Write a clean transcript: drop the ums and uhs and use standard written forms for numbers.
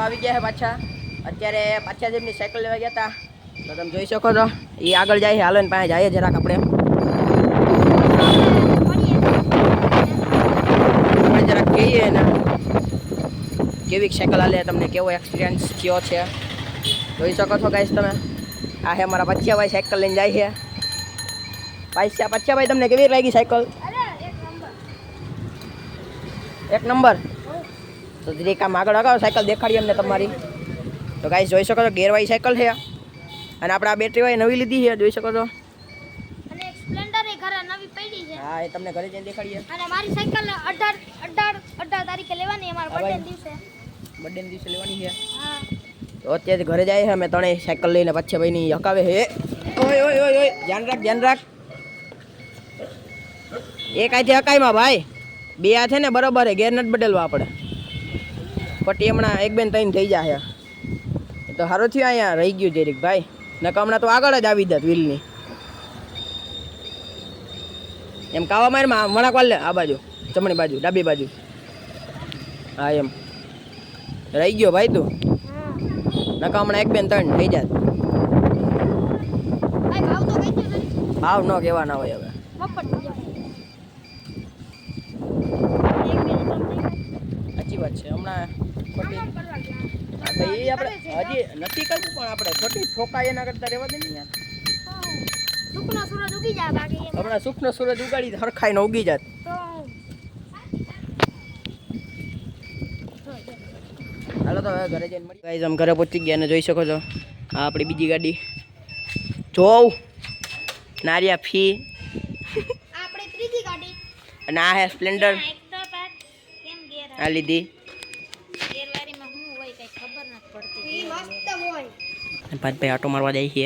આવી ગયા છે પાછા. અત્યારે પાછા જેમની સાયકલ લેવા ગયા હતા તો તમે જોઈ શકો છો એ આગળ જાય છે. હાલો ને પાસે જાય જરાક આપણે જરાક કહીએ ને કેવી સાયકલ હાલે, તમને કેવો એક્સપિરિયન્સ થયો છે જોઈ શકો છો ગાઈસ તમે. આ હે મારા પચ્યાભાઈ સાયકલ લઈને જાય છે. પચ્યાભાઈ તમને કેવી લાગી સાયકલ? એક નંબર. તો જરીક આમ આગળ અગાઉ સાયકલ દેખાડી અમને તમારી. તો ગાઈસ જોઈ શકો છો ગેરવાળી સાયકલ છે અને આપણે આ બેટરી વાળી નવી લીધી છે જોઈ શકો છો. અને એક સ્પ્લેન્ડર એ ઘરે નવી પડી છે. હા એ તમને ઘરે જઈને દેખાડીએ. અને મારી સાયકલ 18 તારીખે લેવાની અમારા બર્થડે દિવસે. બર્થડે દિવસે લેવાની છે. હા. તો અત્યારે ઘરે જાય છે અમે ત્રણેય સાયકલ લઈને પચ્યાભાઈની હકાવે છે. ઓય ઓય ઓય ઓય ધ્યાન રાખ ધ્યાન રાખ. એક આથી હકાઈમાં ભાઈ બે આ છે ને બરોબર છે, ગેર નથી બદલવા આપણે. પટ્ટી હમણાં એક બેન ત્રણ થઈ જાય તો સારું થયું અહીંયા રહી ગયું જરીક ભાઈ, નકા હમણાં તો આગળ જ આવી જાત વ્હીલની. એમ કાવા મારમાં વણાક વાળ લે આ બાજુ જમણી બાજુ ડાબી બાજુ. હા એમ રહી ગયો ભાઈ તું, નકા હમણાં એક બેન ત્રણ થઈ જાત. ભાવ ન કહેવાના હોય હવે. સાચી વાત છે. હમણાં એ આપણે હજી નથી કરવું પણ આપણે ખોટી ઠોકાય એના કરતા રહેવા દે ને યાર. હમણાં સુખનો સૂરજ ઉગાડી હરખાઈને ઉગી જાત. હાલો તો હવે ઘરે જઈને મળી. ગાઈસ આમ ઘરે પહોંચી ગયા અને જોઈ શકો છો આ આપણી બીજી ગાડી જોવ નારિયા ફી આપણી ત્રીજી ગાડી અને આ હે સ્પ્લેન્ડર આ લીધી. ગેરવારીમાં હું હોય કઈ ખબર નથી પડતી. ભાઈ આટો મારવા જાય છે.